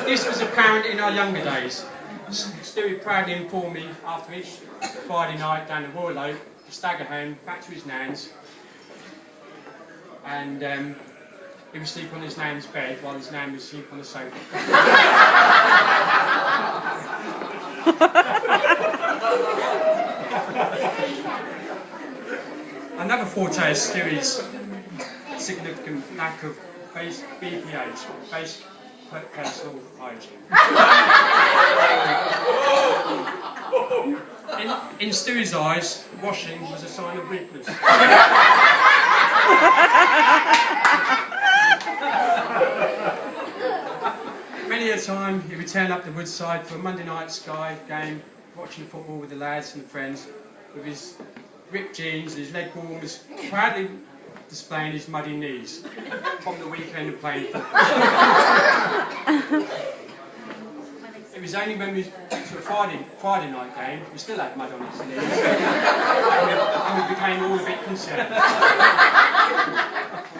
This was apparent in our younger days. Stewie proudly informed me after each Friday night down the Royal Oak, to stagger home, back to his nan's, and he would sleep on his nan's bed while his nan would sleep on the sofa. Another forte of Stewie's significant lack of BPH, basic personal hygiene. In Stewie's eyes, washing was a sign of weakness. Many a time he would turn up the woodside for a Monday night Sky game, watching football with the lads and friends, with his ripped jeans and his leg warmers, proudly displaying his muddy knees from the weekend of playing football. It was only when we went to a Friday night game, we still had mud on his knees, and we became all a bit concerned.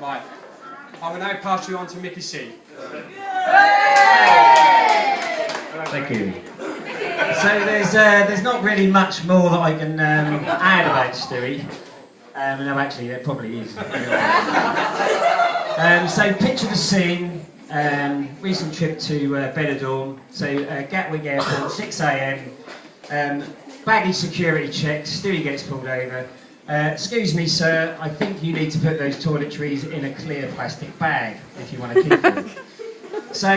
Right, I will now pass you on to Mickey C. Thank you. So there's not really much more that I can add about Stewie. No, actually, there probably is. So picture the scene. Recent trip to Benidorm. So Gatwick Airport, 6 AM. Baggage security check. Stewie gets pulled over. Excuse me, sir. I think you need to put those toiletries in a clear plastic bag if you want to keep them. So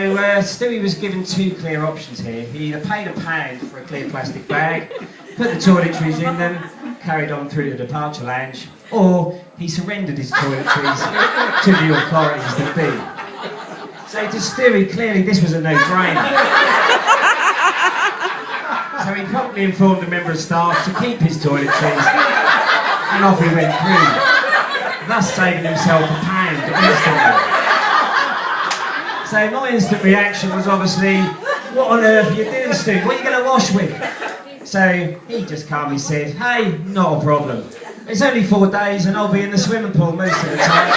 Stewie was given two clear options here. He either paid £1 for a clear plastic bag, put the toiletries in them, carried on through the departure lounge, or he surrendered his toiletries to the authorities that be. So to Stewie, clearly this was a no-brainer. So he promptly informed a member of staff to keep his toiletries, and off he went through, thus saving himself £1 instantly. So my instant reaction was obviously, what on earth are you doing, Stu? What are you going to wash with? So he just calmly said, hey, not a problem. It's only 4 days and I'll be in the swimming pool most of the time.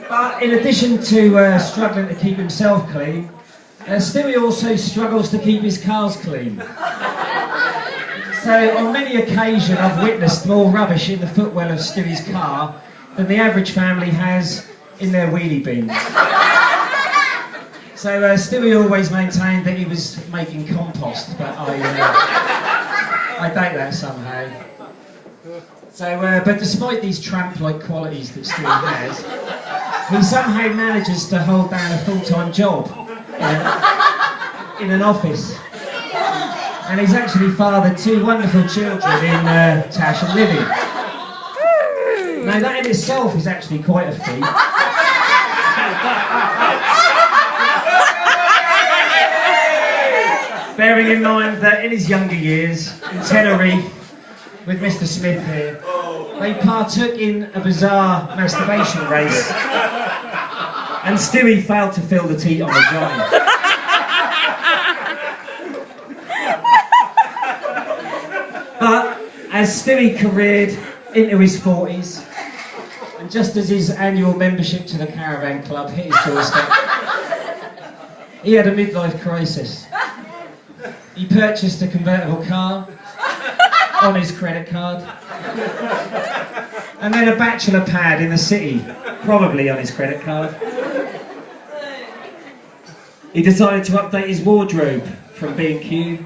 But in addition to struggling to keep himself clean, Stewie also struggles to keep his cars clean. So on many occasions I've witnessed more rubbish in the footwell of Stewie's car than the average family has in their wheelie bins. So Stewie always maintained that he was making compost, but I doubt that somehow. So, but despite these tramp-like qualities that Stewie has, he somehow manages to hold down a full-time job in an office. And he's actually fathered 2 wonderful children in Tash and Livy. Now that in itself is actually quite a feat. Bearing in mind that in his younger years, in Tenerife, with Mr. Smith here, they partook in a bizarre masturbation race, and Stewie failed to fill the teat on the joint. But as Stewie careered into his 40s, and just as his annual membership to the Caravan Club hit his doorstep, he had a midlife crisis. He purchased a convertible car on his credit card, and then a bachelor pad in the city, probably on his credit card. He decided to update his wardrobe from B&Q.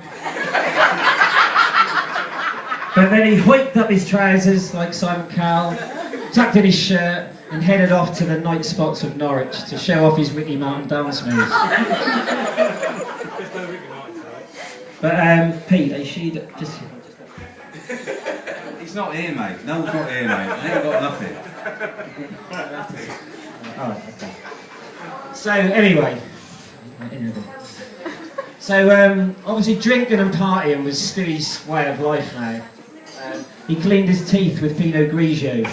But then he hoiked up his trousers like Simon Cowell, tucked in his shirt, and headed off to the night spots of Norwich to show off his Ricky Martin dance moves. But Pete, just... He's not here, mate. No one's not here, mate. They ain't got nothing. Oh, okay. So anyway, so obviously drinking and partying was Stewie's way of life now. He cleaned his teeth with Pinot Grigio.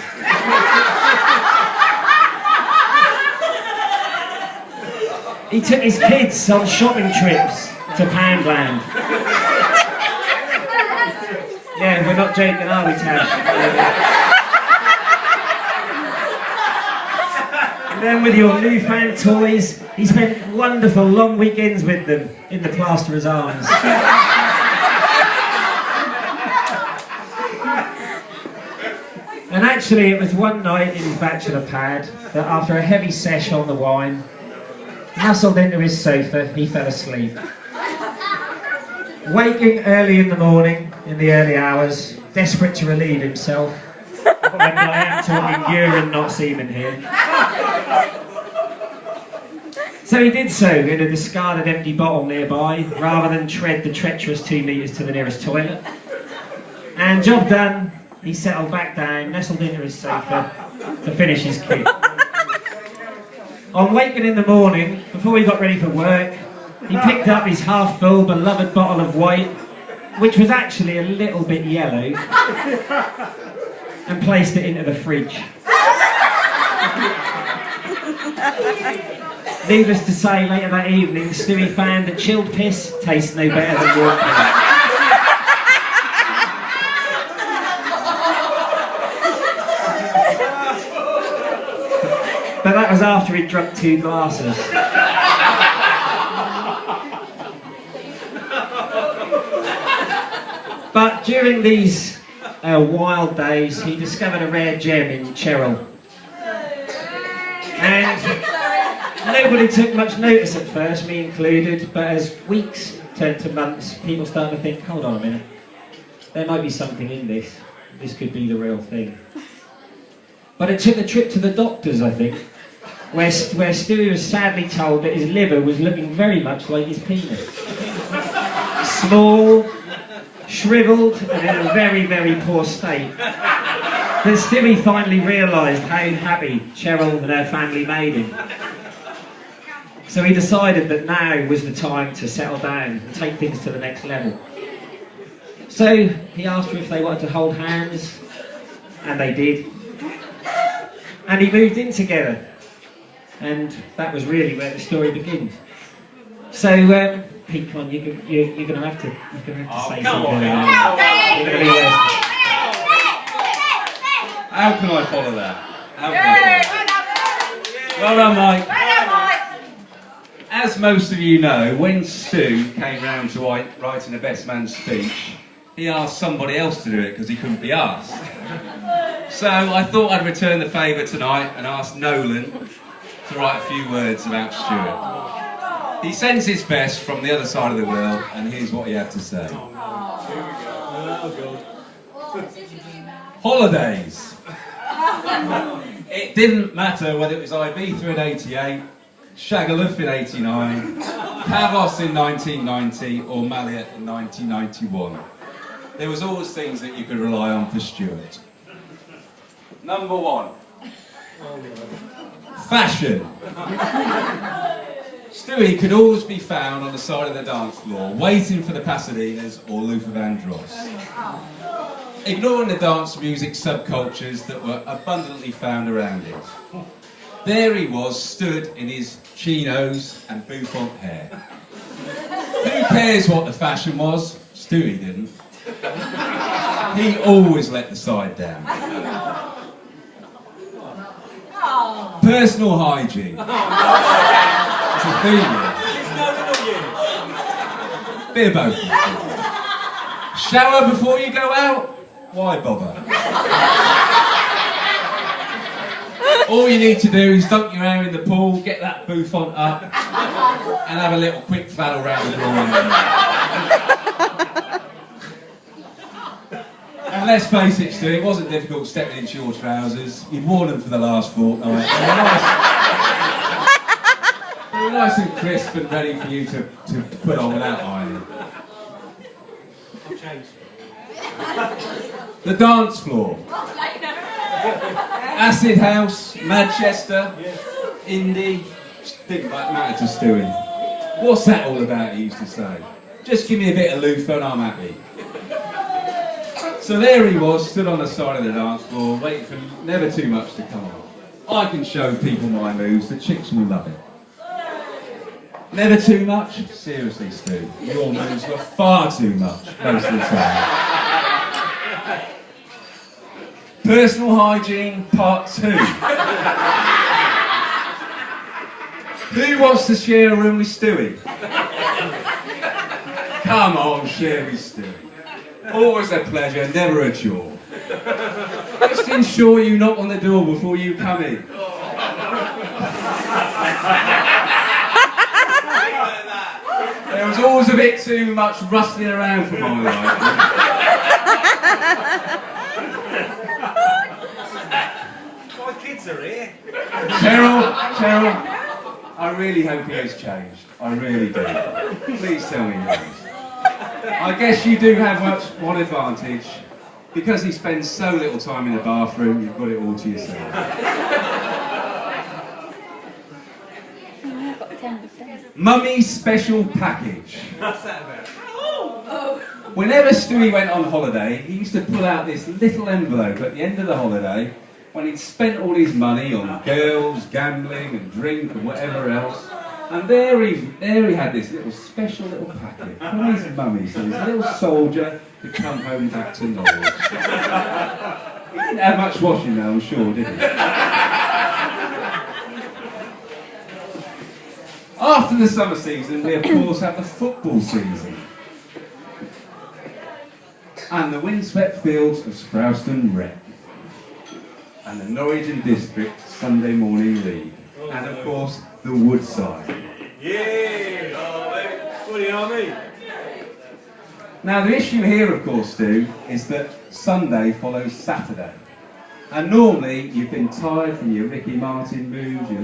He took his kids on shopping trips to Poundland. Yeah, we're not joking, are we, Tash? Then with your newfound toys, he spent wonderful long weekends with them in the plasterer's arms. And actually it was one night in his bachelor pad that after a heavy sesh on the wine, nestled into his sofa, he fell asleep. Waking early in the morning, in the early hours, desperate to relieve himself, and I am talking urine, not semen here. So he did so in a discarded empty bottle nearby, rather than tread the treacherous 2 metres to the nearest toilet. And job done, he settled back down, nestled into his sofa to finish his kit. On waking in the morning, before he got ready for work, he picked up his half-full beloved bottle of white, which was actually a little bit yellow, and placed it into the fridge. Needless to say, later that evening, Stewie found that chilled piss tastes no better than warm piss. But that was after he'd drunk 2 glasses. But during these wild days, he discovered a rare gem in Cheryl. And nobody took much notice at first, me included, but as weeks turned to months, people started to think, hold on a minute, there might be something in this. This could be the real thing. But it took a trip to the doctors, I think, where Stewie was sadly told that his liver was looking very much like his penis. Small, shrivelled, and in a very, very poor state. Then Stewie finally realised how happy Cheryl and her family made him. So he decided that now was the time to settle down and take things to the next level. So he asked her if they wanted to hold hands, and they did. And he moved in together. And that was really where the story begins. So, Pete, come on, you're going to have to say something. You're going to be How can I follow that? How can I follow that? Well done, Mike. As most of you know, when Stu came round to writing a best man speech, he asked somebody else to do it because he couldn't be asked. So I thought I'd return the favour tonight and ask Nolan to write a few words about Stuart. He sends his best from the other side of the world, and here's what he had to say. Holidays. It didn't matter whether it was Ibiza in '88, Shagaluf in '89, Kavos in 1990, or Marriott in 1991. There was always things that you could rely on for Stuart. Number 1. Fashion. Stewie could always be found on the side of the dance floor, waiting for the Pasadenas or Luther Vandross. Ignoring the dance music subcultures that were abundantly found around him. There he was, stood in his chinos and bouffant hair. Who cares what the fashion was? Stewie didn't. He always let the side down. Personal hygiene. It's a theme here. Bit of both. Shower before you go out? Why bother? All you need to do is dunk your hair in the pool, get that bouffant up, and have a little quick fladdle round the groin. And let's face it, Stu, it wasn't difficult stepping into your trousers. You'd worn them for the last fortnight. They were nice and crisp and ready for you to put on without ironing. I've changed. The dance floor. Acid House, Manchester, Indie. Didn't matter to Stewie. What's that all about, he used to say. Just give me a bit of loofah and I'm happy. So there he was, stood on the side of the dance floor, waiting for never too much to come on. I can show people my moves, the chicks will love it. Never too much? Seriously, Stu, your moves were far too much most of the time. Personal hygiene, part 2. Who wants to share a room with Stewie? Come on, share with Stewie. Always a pleasure, never a chore. Just ensure you knock on the door before you come in. There was always a bit too much rustling around for my liking. My kids are here. Cheryl, I really hope he has changed. I really do. Please tell me he has. I guess you do have one advantage. Because he spends so little time in the bathroom, you've got it all to yourself. Mummy's special package. What's that about? Whenever Stewie went on holiday, he used to pull out this little envelope at the end of the holiday when he'd spent all his money on girls, gambling and drink and whatever else. And there he had this special little packet from his mummy, so his little soldier could come home back to knowledge. He didn't have much washing though, I'm sure, did he? After the summer season, we of course have the football season. And the windswept fields of Sprouston Rec. And the Norwich and District Sunday Morning League. And of course, the Woodside. Yeah! What do you know me? Now the issue here, of course, Stu, is that Sunday follows Saturday. And normally you've been tired from your Ricky Martin moves, your